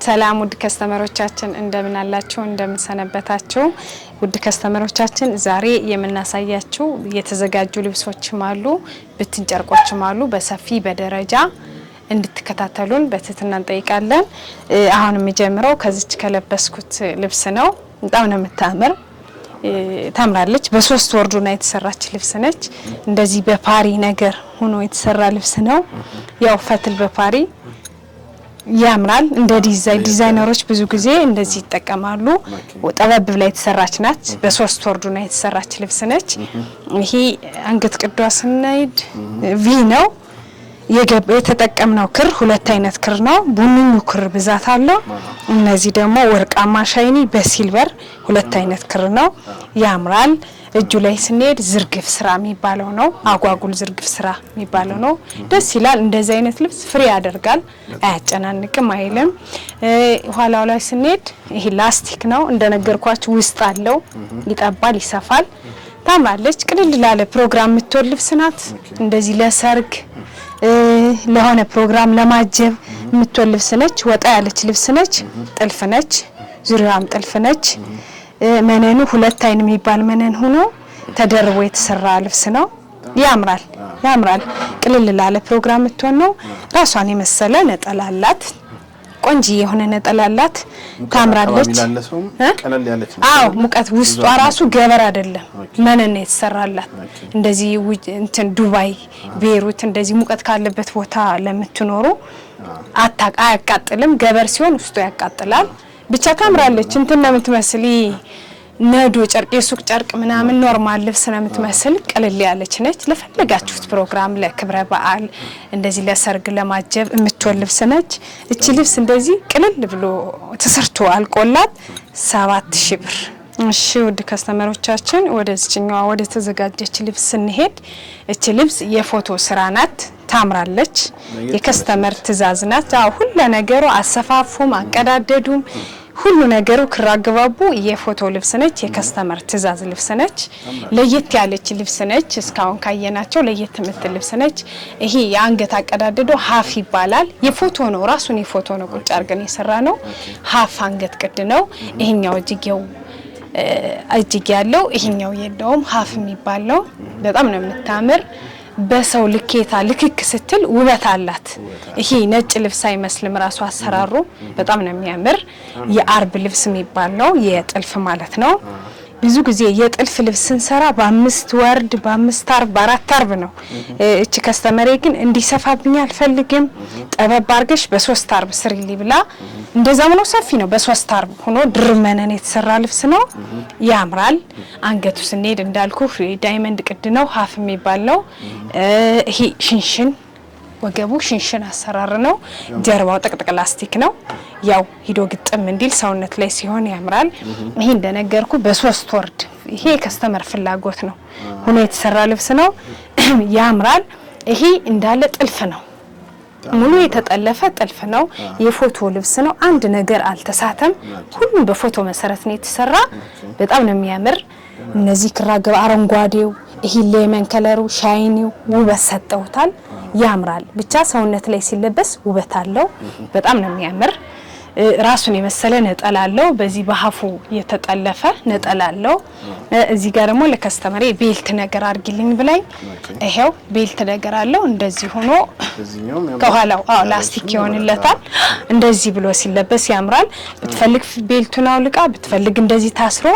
ሰላም ውድ ከስተመሮቻችን እንደምን አላችሁ እንደምን ሰነበታችሁ ውድ ከስተመሮቻችን ዛሬ የምናሳያችሁ የተዘጋጁ ልብሶችም አሉ ብትን ጨርቆችም አሉ በሰፊ በደረጃ እንድትከታተሉን በትህትና እንጠይቃለን። አሁን የሚጀምረው ከዚች ከለበስኩት ልብስ ነው። በጣም ነው የምታምር ታምራለች። በሶስት ወርዱና የተሰራች ልብስ ነች። እንደዚህ በፓሪ ነገር ሆኖ የተሰራ ልብስ ነው። ያው ፈትል በፓሪ ያምራል። እንደ ዲዛይነሮች ብዙ ጊዜ እንደዚህ ይጠቀማሉ። ጠበብ ብላ የተሰራች ናት። በሶስት ወርዱና የተሰራች ልብስ ነች። ይሄ አንገት ቅዷ ስናይድ ቪ ነው የተጠቀምነው ክር ሁለት አይነት ክር ነው። ቡኒኙ ክር ብዛት አለው። እነዚህ ደግሞ ወርቃማ ሻይኒ በሲልቨር ሁለት አይነት ክር ነው። ያምራል። እጁ ላይ ስንሄድ ዝርግፍ ስራ የሚባለው ነው። አጓጉል ዝርግፍ ስራ የሚባለው ነው። ደስ ይላል። እንደዚህ አይነት ልብስ ፍሬ ያደርጋል፣ አያጨናንቅም፣ አይልም። ኋላው ላይ ስንሄድ ይሄ ላስቲክ ነው እንደነገርኳችሁ ውስጥ አለው። ይጠባል፣ ይሰፋል። ታምራለች። ቅልል ላለ ፕሮግራም የምትወል ልብስ ናት። እንደዚህ ለሰርግ ለሆነ ፕሮግራም ለማጀብ የምትወል ልብስ ነች። ወጣ ያለች ልብስ ነች። ጥልፍ ነች። ዙሪያም ጥልፍ ነች። መነኑ ሁለት አይን የሚባል መነን ሆኖ ተደርቦ የተሰራ ልብስ ነው። ያምራል ያምራል። ቅልል ላለ ፕሮግራም የምትሆን ነው። ራሷን የመሰለ ነጠላ አላት። ቆንጂ የሆነ ነጠላ አላት። ታምራለች። ቀለል ያለች አዎ ሙቀት ውስጧ ራሱ ገበር አይደለም መነን የተሰራላት። እንደዚህ እንትን ዱባይ ቤሩት እንደዚህ ሙቀት ካለበት ቦታ ለምትኖሩ አያቃጥልም። ገበር ሲሆን ውስጡ ያቃጥላል። ብቻ ታምራለች። እንትን ነው የምትመስል ነዶ ጨርቅ የሱቅ ጨርቅ ምናምን ኖርማል ልብስ ነው የምትመስል። ቀለል ያለች ነች። ለፈለጋችሁት ፕሮግራም ለክብረ በዓል እንደዚህ ለሰርግ ለማጀብ የምትወል ልብስ ነች። እቺ ልብስ እንደዚህ ቅልል ብሎ ተሰርቶ አልቆላት 7000 ብር። እሺ ውድ ከስተመሮቻችን ወደዚህኛው ወደ ተዘጋጀች ልብስ ስንሄድ እቺ ልብስ የፎቶ ስራ ናት። ታምራለች። የከስተመር ትእዛዝ ናት። አው ሁሉ ነገሩ አሰፋፉም አቀዳደዱም ሁሉ ነገሩ ክራግባቡ የፎቶ ልብስ ነች። የከስተመር ትእዛዝ ልብስ ነች። ለየት ያለች ልብስ ነች። እስካሁን ካየናቸው ለየት የምትል ልብስ ነች። ይሄ የአንገት አቀዳደዱ ሀፍ ይባላል። የፎቶ ነው፣ ራሱን የፎቶ ነው ቁጭ አርገን የሰራ ነው። ሀፍ አንገት ቅድ ነው። ይሄኛው እጅጌው እጅጌ ያለው ይሄኛው የለውም። ሀፍ የሚባል ነው። በጣም ነው የምታምር። በሰው ልኬታ ልክክ ስትል ውበት አላት። ይሄ ነጭ ልብስ አይመስልም ራሱ አሰራሩ በጣም ነው የሚያምር። የአርብ ልብስ የሚባል ነው። የጥልፍ ማለት ነው። ብዙ ጊዜ የጥልፍ ልብስ ስንሰራ በ5 ወርድ በ5 አርብ በ4 አርብ ነው። እቺ ከስተመሬ ግን እንዲሰፋብኝ አልፈልግም ጠበብ አርገሽ በ3 አርብ ስሪሊ ብላ እንደዛም ነው። ሰፊ ነው። በ3 አርብ ሆኖ ድርመነን የተሰራ ልብስ ነው። ያምራል። አንገቱ ስንሄድ እንዳልኩ ዳይመንድ ቅድ ነው። ሀፍ የሚባል ነው። ይሄ ሽንሽን ወገቡ ሽንሽን አሰራር ነው። ጀርባው ጥቅጥቅ ላስቲክ ነው። ያው ሂዶ ግጥም እንዲል ሰውነት ላይ ሲሆን ያምራል። ይሄ እንደነገርኩ በ3 ወርድ ይሄ ከስተመር ፍላጎት ነው ሆኖ የተሰራ ልብስ ነው። ያምራል። ይሄ እንዳለ ጥልፍ ነው። ሙሉ የተጠለፈ ጥልፍ ነው። የፎቶ ልብስ ነው። አንድ ነገር አልተሳተም። ሁሉም በፎቶ መሰረት ነው የተሰራ። በጣም ነው የሚያምር። እነዚህ ክራገብ አረንጓዴው ይሄ ሌመን ከለሩ ሻይኒው ውበት ሰጠውታል። ያምራል። ብቻ ሰውነት ላይ ሲለበስ ውበት አለው። በጣም ነው የሚያምር። ራሱን የመሰለ ነጠላ አለው። በዚህ በሀፉ የተጠለፈ ነጠላ አለው። እዚህ ጋር ደግሞ ለከስተመሬ ቤልት ነገር አርግልኝ ብላኝ ይሄው ቤልት ነገር አለው። እንደዚህ ሆኖ ከኋላው ላስቲክ ይሆንለታል። እንደዚህ ብሎ ሲለበስ ያምራል። ብትፈልግ ቤልቱን አውልቃ ብትፈልግ እንደዚህ ታስሮ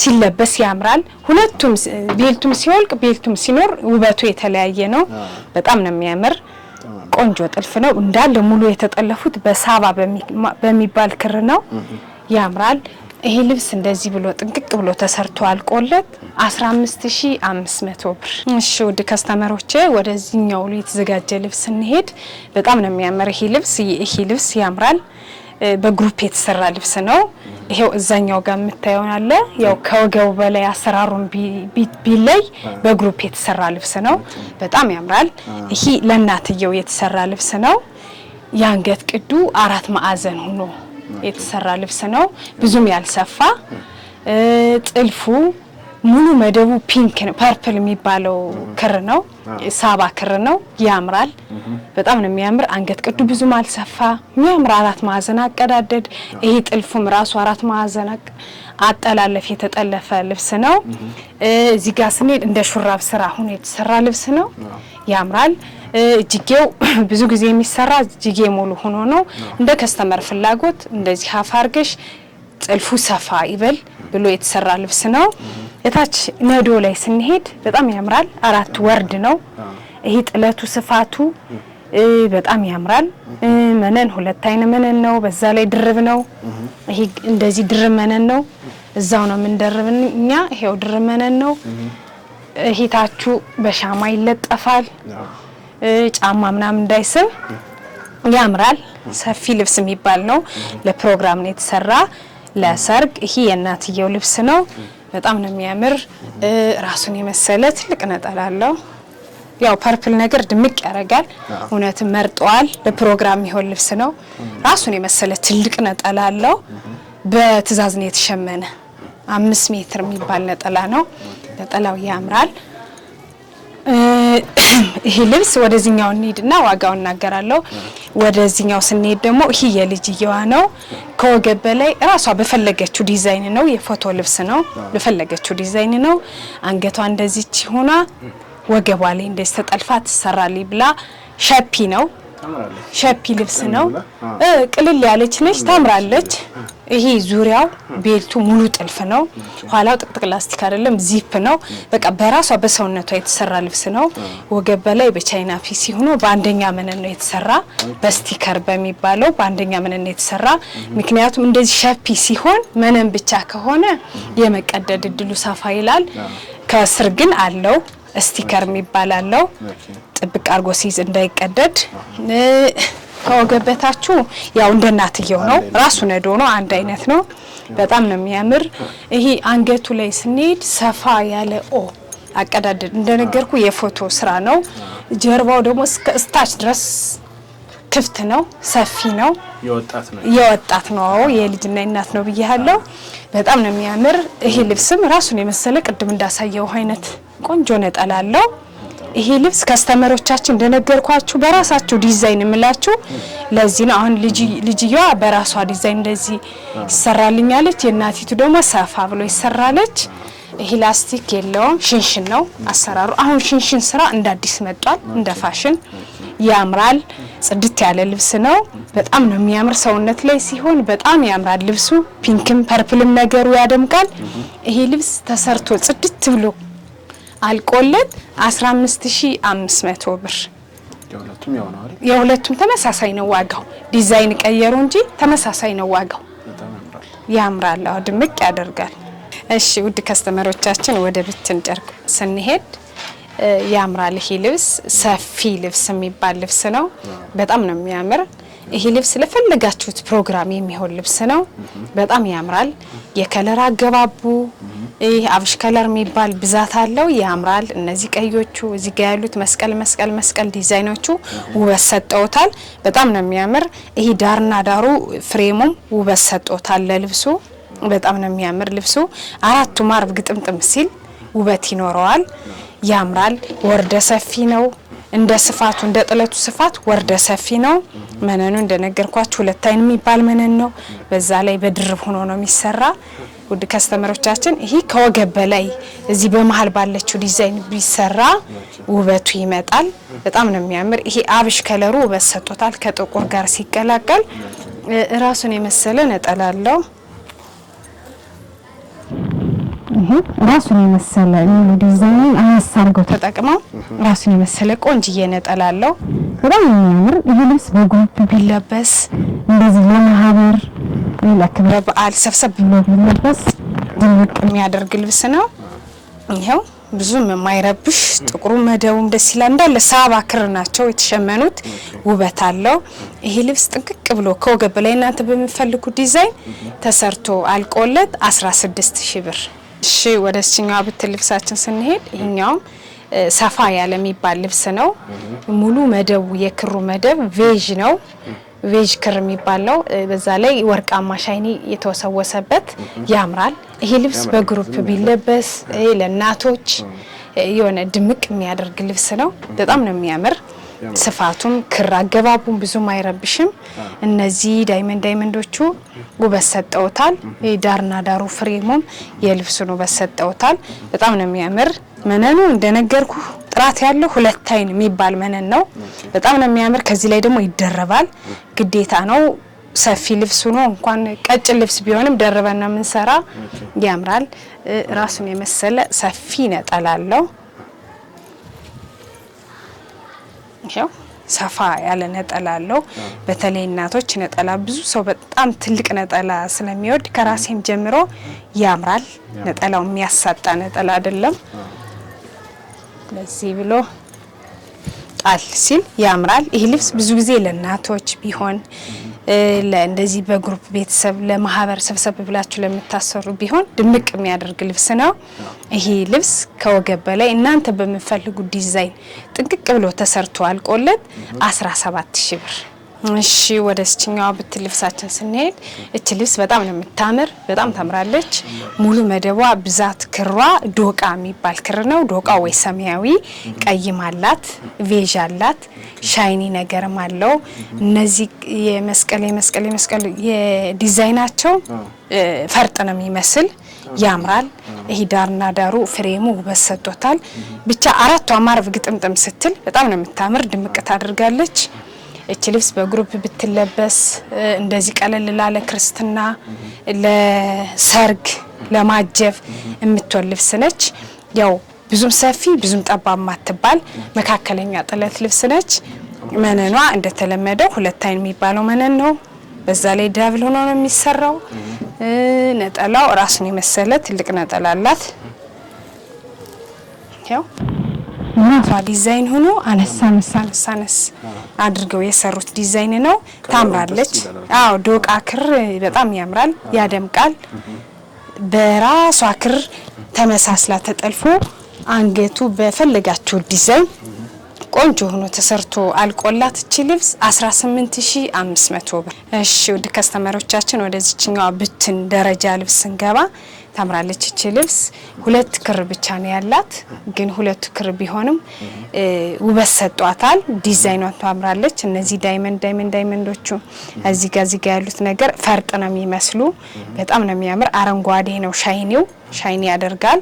ሲለበስ ያምራል። ሁለቱም ቤልቱም ሲወልቅ ቤልቱም ሲኖር ውበቱ የተለያየ ነው። በጣም ነው የሚያምር። ቆንጆ ጥልፍ ነው። እንዳለ ሙሉ የተጠለፉት በሳባ በሚባል ክር ነው። ያምራል። ይሄ ልብስ እንደዚህ ብሎ ጥንቅቅ ብሎ ተሰርቶ አልቆለት 15500 ብር። እሺ ውድ ከስተመሮቼ ወደዚህኛው የተዘጋጀ ልብስ እንሄድ። በጣም ነው የሚያምር ይሄ ልብስ ያምራል። በግሩፕ የተሰራ ልብስ ነው። ይሄው እዛኛው ጋር የምታዩን አለ። ያው ከወገቡ በላይ አሰራሩን ቢለይ በግሩፕ የተሰራ ልብስ ነው። በጣም ያምራል። ይሄ ለእናትየው የተሰራ ልብስ ነው። የአንገት ቅዱ 4 ማዕዘን ሆኖ የተሰራ ልብስ ነው። ብዙም ያልሰፋ ጥልፉ ሙሉ መደቡ ፒንክ ነው ፐርፕል የሚባለው ክር ነው ሳባ ክር ነው ያምራል በጣም ነው የሚያምር አንገት ቅዱ ብዙም አልሰፋ የሚያምር አራት ማዕዘን አቀዳደድ ይሄ ጥልፉም ራሱ አራት ማዕዘን አጠላለፍ የተጠለፈ ልብስ ነው እዚህ ጋር ስንሄድ እንደ ሹራብ ስራ ሆኖ የተሰራ ልብስ ነው ያምራል እጅጌው ብዙ ጊዜ የሚሰራ እጅጌ ሙሉ ሆኖ ነው እንደ ከስተመር ፍላጎት እንደዚህ ሀፍ አርገሽ ጥልፉ ሰፋ ይበል ብሎ የተሰራ ልብስ ነው እታች ነዶ ላይ ስንሄድ በጣም ያምራል አራት ወርድ ነው ይሄ ጥለቱ ስፋቱ በጣም ያምራል መነን ሁለት አይነ መነን ነው በዛ ላይ ድርብ ነው ይሄ እንደዚህ ድርብ መነን ነው እዛው ነው ምንደርብኛ ይሄው ድርብ መነን ነው ሂታቹ በሻማ ይለጠፋል ጫማ ምናምን እንዳይስብ ያምራል ሰፊ ልብስ የሚባል ነው ለፕሮግራም ነው የተሰራ ለሰርግ ይሄ የናትየው ልብስ ነው በጣም ነው የሚያምር ራሱን የመሰለ ትልቅ ነጠላለው ያው ፐርፕል ነገር ድምቅ ያረጋል እውነትም መርጧል ለፕሮግራም ይሆን ልብስ ነው ራሱን የመሰለ ትልቅ ነጠላለው በትዛዝ ነው የተሸመነ 5 ሜትር የሚባል ነጠላ ነው ነጠላው ያምራል ይሄ ልብስ ወደዚህኛው እንሂድና ዋጋውን እናገራለሁ ወደዚህኛው ስንሄድ ደግሞ ይሄ የልጅየዋ ነው ከወገብ በላይ ራሷ በፈለገችው ዲዛይን ነው የፎቶ ልብስ ነው በፈለገችው ዲዛይን ነው አንገቷ እንደዚህች ሆና ወገቧ ላይ እንደዚህ ተጠልፋ ተሰራልኝ ብላ ሸፒ ነው ሸፒ ልብስ ነው ቅልል ያለች ነች ታምራለች ይሄ ዙሪያው ቤልቱ ሙሉ ጥልፍ ነው ኋላው ጥቅጥቅ ላስቲክ አይደለም ዚፕ ነው በቃ በራሷ በሰውነቷ የተሰራ ልብስ ነው ወገብ በላይ በቻይና ፒሲ ሆኖ በአንደኛ መነን ነው የተሰራ በስቲከር በሚባለው በአንደኛ መነን ነው የተሰራ ምክንያቱም እንደዚህ ሸፒ ሲሆን መነን ብቻ ከሆነ የመቀደድ እድሉ ሰፋ ይላል ከስር ግን አለው ስቲከር የሚባል አለው ጥብቅ አርጎ ሲይዝ እንዳይቀደድ ከወገበታችሁ ያው እንደናትየው ነው ራሱ ነዶ ነው አንድ አይነት ነው በጣም ነው የሚያምር ይሄ አንገቱ ላይ ስንሄድ ሰፋ ያለ አቀዳደድ እንደነገርኩ የፎቶ ስራ ነው ጀርባው ደግሞ እስከ ድረስ ክፍት ነው ሰፊ ነው የወጣት ነው የልጅና እናት ነው ብያለሁ በጣም ነው የሚያምር ይሄ ልብስም ራሱን የመሰለ ቅድም እንዳሳየው አይነት ቆንጆ ነጠላለው ይሄ ልብስ ከስተመሮቻችን እንደነገርኳችሁ በራሳቸው ዲዛይን እምላችሁ ለዚህ ነው አሁን ልጅየዋ በራሷ ዲዛይን እንደዚህ ይሰራልኛለች የናቲቱ ደግሞ ሰፋ ብሎ ይሰራለች ይሄ ላስቲክ የለውም ሽንሽን ነው አሰራሩ አሁን ሽንሽን ስራ እንደ አዲስ መጥቷል እንደ ፋሽን ያምራል ጽድት ያለ ልብስ ነው በጣም ነው የሚያምር ሰውነት ላይ ሲሆን በጣም ያምራል ልብሱ ፒንክም ፐርፕልም ነገሩ ያደምቃል ይሄ ልብስ ተሰርቶ ጽድት ብሎ አልቆለት 15500 ብር የሁለቱም ተመሳሳይ ነው ዋጋው ዲዛይን ቀየሩ እንጂ ተመሳሳይ ነው ዋጋው ያምራል ድምቅ ያደርጋል እሺ ውድ ከስተመሮቻችን ወደ ብትን ጨርቅ ስንሄድ ያምራል ይሄ ልብስ ሰፊ ልብስ የሚባል ልብስ ነው በጣም ነው የሚያምር ይሄ ልብስ ለፈለጋችሁት ፕሮግራም የሚሆን ልብስ ነው በጣም ያምራል የከለር አገባቡ ይሄ አብሽ ከለር የሚባል ብዛት አለው ያምራል እነዚህ ቀዮቹ እዚህ ጋር ያሉት መስቀል ዲዛይኖቹ ውበት ሰጠውታል በጣም ነው የሚያምር ይሄ ዳርና ዳሩ ፍሬሙም ውበት ሰጠውታል ለልብሱ በጣም ነው የሚያምር ልብሱ አራቱ ማርብ ግጥምጥም ሲል ውበት ይኖረዋል ያምራል ወርደ ሰፊ ነው እንደ ስፋቱ እንደ ጥለቱ ስፋት ወርደ ሰፊ ነው መነኑ እንደነገርኳችሁ ሁለት አይን የሚባል መነን ነው በዛ ላይ በድርብ ሆኖ ነው የሚሰራ ውድ ከስተመሮቻችን ይሄ ከወገብ በላይ እዚህ በመሃል ባለችው ዲዛይን ቢሰራ ውበቱ ይመጣል በጣም ነው የሚያምር ይሄ አብሽ ከለሩ ውበት ሰጥቶታል ከጥቁር ጋር ሲቀላቀል ራሱን የመሰለ ነጠላለው ራሱን የመሰለ ዲዛይን አሳርገው ተጠቅመው ራሱን የመሰለ ቆንጅዬ ነጠላለው በጣም የሚያምር ይሄ ልብስ በግሩፕ ቢለበስ እንደዚህ ለማህበር ለክብረ በዓል ሰብሰብ ብሎ ቢለበስ ድምቅ የሚያደርግ ልብስ ነው ይሄው ብዙም የማይረብሽ ጥቁሩ መደቡም ደስ ይላል እንዳለ ሳባ ክር ናቸው የተሸመኑት ውበት አለው ይሄ ልብስ ጥንቅቅ ብሎ ከወገብ ላይ እናንተ በሚፈልጉት ዲዛይን ተሰርቶ አልቆለት 16000 ብር እሺ ወደዚህኛው ብትል ልብሳችን ስንሄድ ይሄኛው ሰፋ ያለ የሚባል ልብስ ነው ሙሉ መደቡ የክሩ መደብ ቬጅ ነው ቬጅ ክር የሚባለው በዛ ላይ ወርቃማ ሻይኒ የተወሰወሰበት ያምራል። ይሄ ልብስ በግሩፕ ቢለበስ ለእናቶች የሆነ ድምቅ የሚያደርግ ልብስ ነው። በጣም ነው የሚያምር። ስፋቱም ክር አገባቡም ብዙም አይረብሽም። እነዚህ ዳይመንዶቹ ውበት ሰጠውታል። ዳርና ዳሩ ፍሬሙም የልብሱን ውበት ሰጠውታል። በጣም ነው የሚያምር። መነኑ እንደነገርኩ ጥራት ያለው 2 አይን የሚባል መነን ነው። በጣም ነው የሚያምር። ከዚህ ላይ ደግሞ ይደረባል፣ ግዴታ ነው። ሰፊ ልብስ ነው። እንኳን ቀጭን ልብስ ቢሆንም ደርበን ነው የምንሰራ። ያምራል። ራሱን የመሰለ ሰፊ ነጠላ አለው። ይሄው ሰፋ ያለ ነጠላ አለው። በተለይ እናቶች ነጠላ ብዙ ሰው በጣም ትልቅ ነጠላ ስለሚወድ ከራሴም ጀምሮ ያምራል። ነጠላው የሚያሳጣ ነጠላ አይደለም። ለዚህ ብሎ ጣል ሲል ያምራል። ይሄ ልብስ ብዙ ጊዜ ለእናቶች ቢሆን ለእንደዚህ በግሩፕ ቤተሰብ ለማህበር ሰብሰብ ብላችሁ ለምታሰሩ ቢሆን ድምቅ የሚያደርግ ልብስ ነው። ይሄ ልብስ ከወገብ በላይ እናንተ በመፈልጉት ዲዛይን ጥንቅቅ ብሎ ተሰርቶ አልቆለት 17000 ብር። እሺ ወደ እስችኛው ብትል ልብሳችን ስንሄድ እቺ ልብስ በጣም ነው የምታምር። በጣም ታምራለች። ሙሉ መደቧ ብዛት ክሯ ዶቃ የሚባል ክር ነው። ዶቃ ወይ ሰማያዊ ቀይም አላት፣ ቬዥ አላት፣ ሻይኒ ነገርም አለው። እነዚህ የመስቀል የዲዛይናቸው ፈርጥ ነው የሚመስል ያምራል። ይሄ ዳርና ዳሩ ፍሬሙ ውበት ሰጥቶታል። ብቻ አራቷ ማርቭ ግጥምጥም ስትል በጣም ነው የምታምር። ድምቅ ታደርጋለች። እቺ ልብስ በግሩፕ ብትለበስ እንደዚህ ቀለል ላለ ክርስትና፣ ለሰርግ፣ ለማጀብ የምትወል ልብስ ነች። ያው ብዙም ሰፊ ብዙም ጠባብ ማትባል መካከለኛ ጥለት ልብስ ነች። መነኗ እንደተለመደው 2 አይን የሚባለው መነን ነው። በዛ ላይ ዳብል ሆኖ ነው የሚሰራው። ነጠላው ራሱን የመሰለ ትልቅ ነጠላ አላት። ያው ራሷ ዲዛይን ሆኖ አነሳነስ አድርገው የሰሩት ዲዛይን ነው። ታምራለች። አዎ ዶቃ ክር በጣም ያምራል፣ ያደምቃል። በራሷ ክር ተመሳስላ ተጠልፎ አንገቱ በፈለጋችሁ ዲዛይን ቆንጆ ሆኖ ተሰርቶ አልቆላት እቺ ልብስ 18500 ብር። እሺ ወደ ከስተመሮቻችን ወደዚህኛው ብትን ደረጃ ልብስ እንገባ። ታምራለች እቺ ልብስ 2 ክር ብቻ ነው ያላት፣ ግን 2 ክር ቢሆንም ውበት ሰጧታል። ዲዛይኗ ታምራለች። እነዚህ ዳይመንዶቹ እዚህ ጋር ያሉት ነገር ፈርጥ ነው የሚመስሉ። በጣም ነው የሚያምር። አረንጓዴ ነው ሻይኒ ያደርጋል።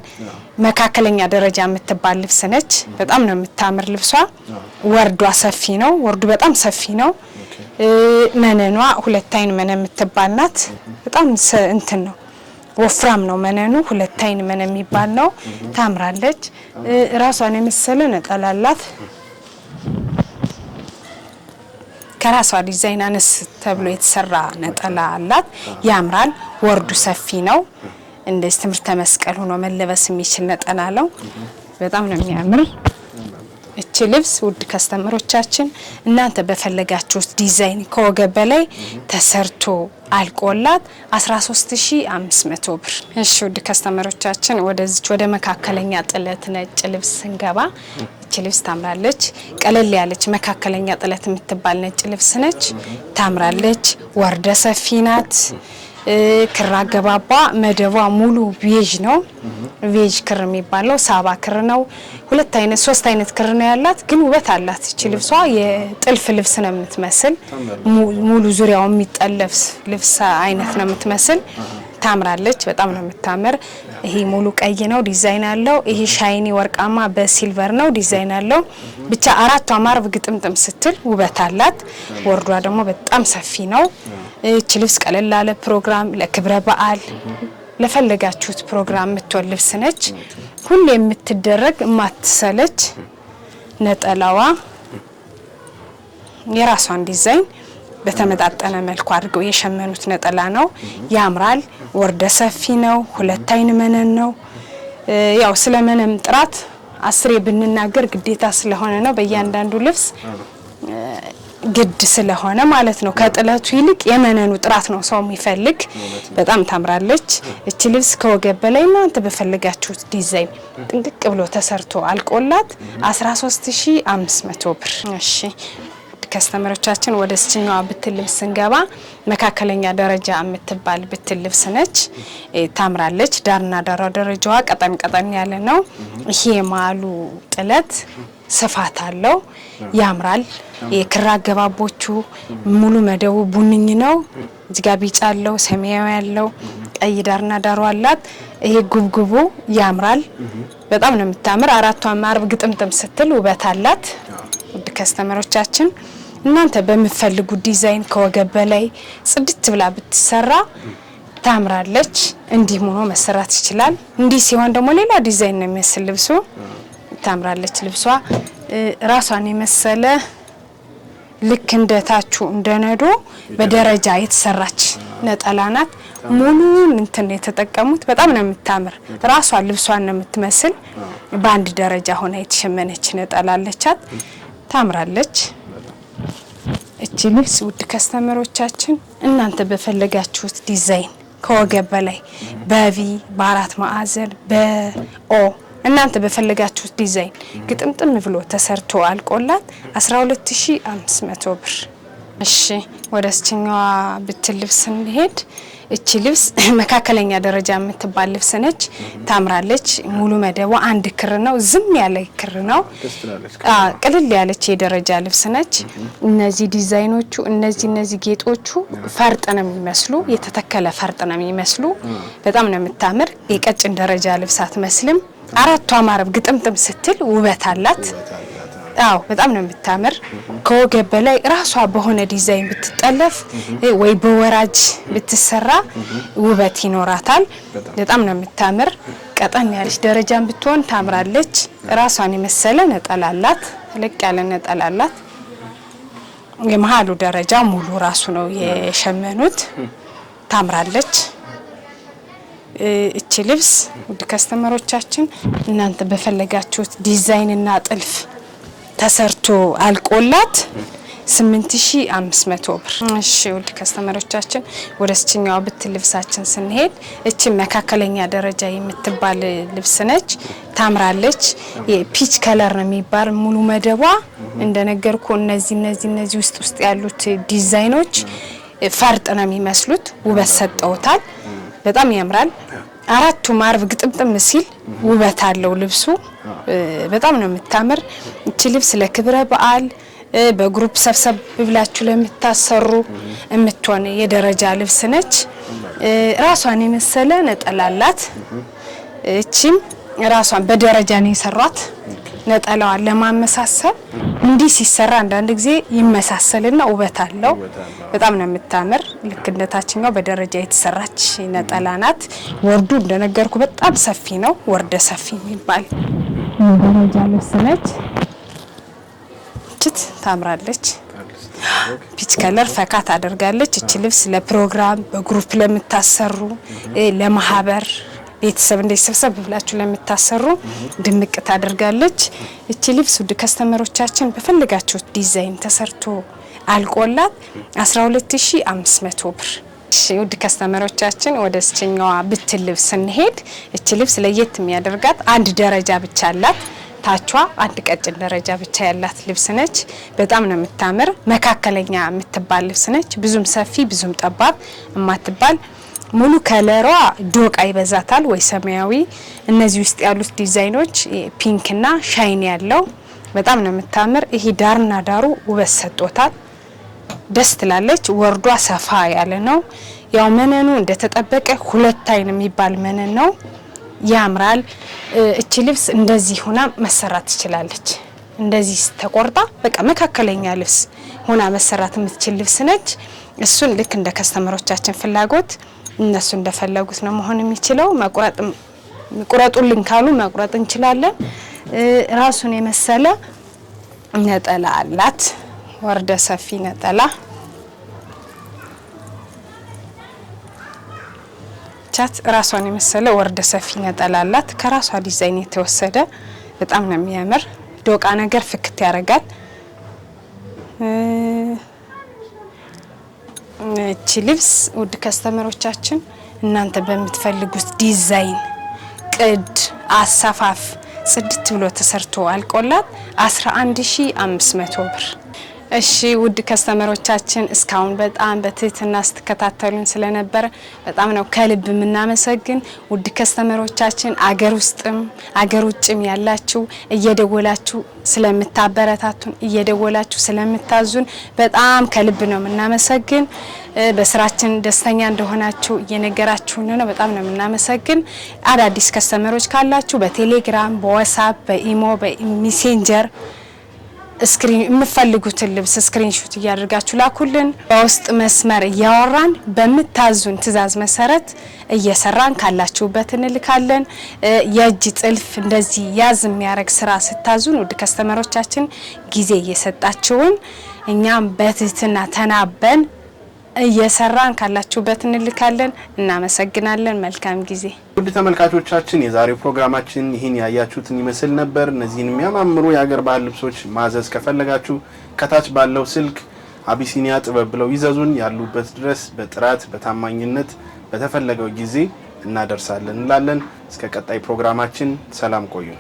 መካከለኛ ደረጃ የምትባል ልብስ ነች። በጣም ነው የምታምር ልብሷ። ወርዷ ሰፊ ነው። ወርዱ በጣም ሰፊ ነው። መነኗ 2 አይን መነን የምትባል ናት። በጣም እንትን ነው ወፍራም ነው መነኑ። 2 አይን መነን የሚባል ነው። ታምራለች። ራሷን የመሰለ ነጠላ አላት። ከራሷ ዲዛይን አነስ ተብሎ የተሰራ ነጠላ አላት። ያምራል። ወርዱ ሰፊ ነው። እንደዚህ ትምህርተ መስቀል ሆኖ መለበስ የሚችል ነጠላ ነው። በጣም ነው የሚያምር። እቺ ልብስ ውድ ከስተመሮቻችን እናንተ በፈለጋችሁት ዲዛይን ከወገብ በላይ ተሰርቶ አልቆላት 13500 ብር። እሺ ውድ ከስተመሮቻችን ወደ መካከለኛ ጥለት ነጭ ልብስ እንገባ። እቺ ልብስ ታምራለች። ቀለል ያለች መካከለኛ ጥለት የምትባል ነጭ ልብስ ነች። ታምራለች። ወርደ ሰፊ ናት። ክር አገባቧ መደቧ ሙሉ ቬጅ ነው። ቬጅ ክር የሚባለው ሳባ ክር ነው። 2 አይነት 3 አይነት ክር ነው ያላት፣ ግን ውበት አላት። እቺ ልብሷ የጥልፍ ልብስ ነው የምትመስል። ሙሉ ዙሪያው የሚጠለፍ ልብስ አይነት ነው የምትመስል። ታምራለች። በጣም ነው የምታምር። ይሄ ሙሉ ቀይ ነው፣ ዲዛይን አለው። ይሄ ሻይኒ ወርቃማ በሲልቨር ነው፣ ዲዛይን አለው። ብቻ አራቷ ማርቭ ግጥምጥም ስትል ውበት አላት። ወርዷ ደግሞ በጣም ሰፊ ነው። እቺ ልብስ ቀለል ላለ ፕሮግራም፣ ለክብረ በዓል ለፈለጋችሁት ፕሮግራም የምትወል ልብስ ነች። ሁሌ የምትደረግ ማትሰለች። ነጠላዋ የራሷን ዲዛይን በተመጣጠነ መልኩ አድርገው የሸመኑት ነጠላ ነው። ያምራል። ወርደ ሰፊ ነው። 2 አይን መነን ነው። ያው ስለ መነን ጥራት 10 ብንናገር ግዴታ ስለሆነ ነው። በእያንዳንዱ ልብስ ግድ ስለሆነ ማለት ነው። ከጥለቱ ይልቅ የመነኑ ጥራት ነው ሰው የሚፈልግ። በጣም ታምራለች እቺ ልብስ ከወገብ በላይ እናንተ በፈለጋችሁት ዲዛይን ጥንቅቅ ብሎ ተሰርቶ አልቆላት 13500 ብር። እሺ ከስተመሮቻችን ወደ እስችኛዋ ብትል ልብስ ስንገባ መካከለኛ ደረጃ የምትባል ብትል ልብስ ነች። ታምራለች። ዳርና ዳሯ ደረጃዋ ቀጠን ያለ ነው። ይሄ ማሉ ጥለት ስፋት አለው፣ ያምራል። የክራ አገባቦቹ ሙሉ መደቡ ቡንኝ ነው። እዚጋ ቢጫ አለው፣ ሰማያዊ ያለው፣ ቀይ ዳርና ዳሯ አላት። ይሄ ጉብጉቡ ያምራል። በጣም ነው የምታምር። አራቷ ማርብ ግጥምጥም ስትል ውበት አላት። ውድ ከስተመሮቻችን እናንተ በመፈልጉ ዲዛይን ከወገብ በላይ ጽድት ብላ ብትሰራ ታምራለች። እንዲህ ሆኖ መሰራት ይችላል። እንዲህ ሲሆን ደግሞ ሌላ ዲዛይን ነው የሚመስል ልብሱ። ታምራለች ልብሷ። ራሷን የመሰለ ልክ እንደታቹ እንደነዶ በደረጃ የተሰራች ነጠላ ናት። ሙሉ እንትን የተጠቀሙት በጣም ነው የምታምር። ራሷ ልብሷን ነው የምትመስል። በአንድ ደረጃ ሆና የተሸመነች ነጠላ አለቻት። ታምራለች እቺ ልብስ። ውድ ከስተመሮቻችን እናንተ በፈለጋችሁት ዲዛይን ከወገብ በላይ በቪ በአራት ማዕዘን በኦ እናንተ በፈለጋችሁት ዲዛይን ግጥምጥም ብሎ ተሰርቶ አልቆላት 12500 ብር። እሺ ወደ እስችኛዋ ብትል ልብስ እንሄድ። እቺ ልብስ መካከለኛ ደረጃ የምትባል ልብስ ነች። ታምራለች። ሙሉ መደቧ አንድ ክር ነው፣ ዝም ያለ ክር ነው። ቅልል ያለች የደረጃ ልብስ ነች። እነዚህ ዲዛይኖቹ እነዚህ ጌጦቹ ፈርጥ ነው የሚመስሉ፣ የተተከለ ፈርጥ ነው የሚመስሉ። በጣም ነው የምታምር። የቀጭን ደረጃ ልብስ አትመስልም። አራቷ ማረብ ግጥምጥም ስትል ውበት አላት። አዎ በጣም ነው የምታምር። ከወገብ በላይ ራሷ በሆነ ዲዛይን ብትጠለፍ ወይ በወራጅ ብትሰራ ውበት ይኖራታል። በጣም ነው የምታምር። ቀጠን ያለች ደረጃን ብትሆን ታምራለች። ራሷን የመሰለ ነጠላ አላት። ለቅ ያለ ነጠላ አላት። የመሃሉ ደረጃ ሙሉ ራሱ ነው የሸመኑት። ታምራለች እቺ ልብስ። ውድ ከስተመሮቻችን እናንተ በፈለጋችሁት ዲዛይንና ጥልፍ ተሰርቶ አልቆላት 8500 ብር። እሺ ውድ ከስተመሮቻችን ወደ እስችኛው ብትል ልብሳችን ስንሄድ እቺ መካከለኛ ደረጃ የምትባል ልብስ ነች። ታምራለች። የፒች ከለር ነው የሚባል ሙሉ መደቧ እንደነገርኩ እነዚህ ውስጥ ያሉት ዲዛይኖች ፈርጥ ነው የሚመስሉት። ውበት ሰጠውታል። በጣም ያምራል። አራቱ ማርብ ግጥምጥም ሲል ውበት አለው ልብሱ። በጣም ነው የምታምር እቺ ልብስ። ለክብረ በዓል በግሩፕ ሰብሰብ ብላችሁ ለምታሰሩ የምትሆን የደረጃ ልብስ ነች። ራሷን የመሰለ ነጠላ አላት። እቺም ራሷን በደረጃ ነው የሰሯት። ነጠላዋን ለማመሳሰል እንዲህ ሲሰራ አንዳንድ ጊዜ ይመሳሰልና ውበት አለው። በጣም ነው የምታምር። ልክ እንደታችኛው በደረጃ የተሰራች ነጠላ ናት። ወርዱ እንደነገርኩ በጣም ሰፊ ነው። ወርደ ሰፊ የሚባል ደረጃ ልብስ ነች። እቺት ታምራለች። ፒች ከለር ፈካ ታደርጋለች። እቺ ልብስ ለፕሮግራም በግሩፕ ለምታሰሩ ለማህበር ቤተሰብ እንደሰብሰብ ብላችሁ ለምታሰሩ ድምቅ ታደርጋለች። እቺ ልብስ ውድ ከስተመሮቻችን በፈልጋችሁት ዲዛይን ተሰርቶ አልቆላት 12500 ብር። እሺ ውድ ከስተመሮቻችን ወደ እስችኛዋ ብትል ልብስ እንሄድ። እቺ ልብስ ለየት የሚያደርጋት አንድ ደረጃ ብቻ አላት። ታቿ አንድ ቀጭን ደረጃ ብቻ ያላት ልብስ ነች። በጣም ነው የምታምር። መካከለኛ የምትባል ልብስ ነች። ብዙም ሰፊ ብዙም ጠባብ የማትባል ሙሉ ከለሯ ዶቃ ይበዛታል ወይ ሰማያዊ። እነዚህ ውስጥ ያሉት ዲዛይኖች ፒንክና ሻይን ያለው በጣም ነው የምታምር። ይሄ ዳርና ዳሩ ውበት ሰጥቶታል። ደስ ትላለች። ወርዷ ሰፋ ያለ ነው። ያው መነኑ እንደተጠበቀ ሁለት አይን የሚባል መነን ነው። ያምራል። እቺ ልብስ እንደዚህ ሆና መሰራት ትችላለች። እንደዚህ ተቆርጣ በቃ መካከለኛ ልብስ ሆና መሰራት የምትችል ልብስ ነች። እሱን ልክ እንደ ከስተመሮቻችን ፍላጎት እነሱ እንደፈለጉት ነው መሆን የሚችለው። ቁረጡልን ካሉ መቁረጥ እንችላለን። ራሱን የመሰለ ነጠላ አላት። ወርደ ሰፊ ነጠላ ቻት ራሷን የመሰለ ወርደ ሰፊ ነጠላ አላት። ከራሷ ዲዛይን የተወሰደ በጣም ነው የሚያምር። ዶቃ ነገር ፍክት ያደርጋል። እቺ ልብስ ውድ ከስተመሮቻችን እናንተ በምትፈልጉት ዲዛይን ቅድ አሰፋፍ ጽድት ብሎ ተሰርቶ አልቆላት 11500 ብር። እሺ ውድ ከስተመሮቻችን እስካሁን በጣም በትህትና ስትከታተሉን ስለነበር በጣም ነው ከልብ የምናመሰግን። ውድ ከስተመሮቻችን አገር ውስጥም አገር ውጭም ያላችሁ እየደወላችሁ ስለምታበረታቱን እየደወላችሁ ስለምታዙን በጣም ከልብ ነው የምናመሰግን። በስራችን ደስተኛ እንደሆናችሁ እየነገራችሁን ነው በጣም ነው የምናመሰግን። አዳዲስ ከስተመሮች ካላችሁ በቴሌግራም በዋትስአፕ በኢሞ በሜሴንጀር ስክሪን የምፈልጉትን ልብስ ስክሪንሾት እያደረጋችሁ ላኩልን። በውስጥ መስመር እያወራን በመታዙን ትእዛዝ መሰረት እየሰራን ካላችሁበት እንልካለን። የእጅ ጥልፍ እንደዚህ ያዝ የሚያረግ ስራ ስታዙን ውድ ከስተመሮቻችን ጊዜ እየሰጣችሁን እኛም በትህትና ተናበን እየሰራን ካላችሁበት እንልካለን። እናመሰግናለን። መልካም ጊዜ። ውድ ተመልካቾቻችን የዛሬው ፕሮግራማችን ይህን ያያችሁትን ይመስል ነበር። እነዚህን የሚያማምሩ የሀገር ባህል ልብሶች ማዘዝ ከፈለጋችሁ ከታች ባለው ስልክ አቢሲኒያ ጥበብ ብለው ይዘዙን። ያሉበት ድረስ በጥራት በታማኝነት በተፈለገው ጊዜ እናደርሳለን እንላለን። እስከ ቀጣይ ፕሮግራማችን ሰላም ቆዩ።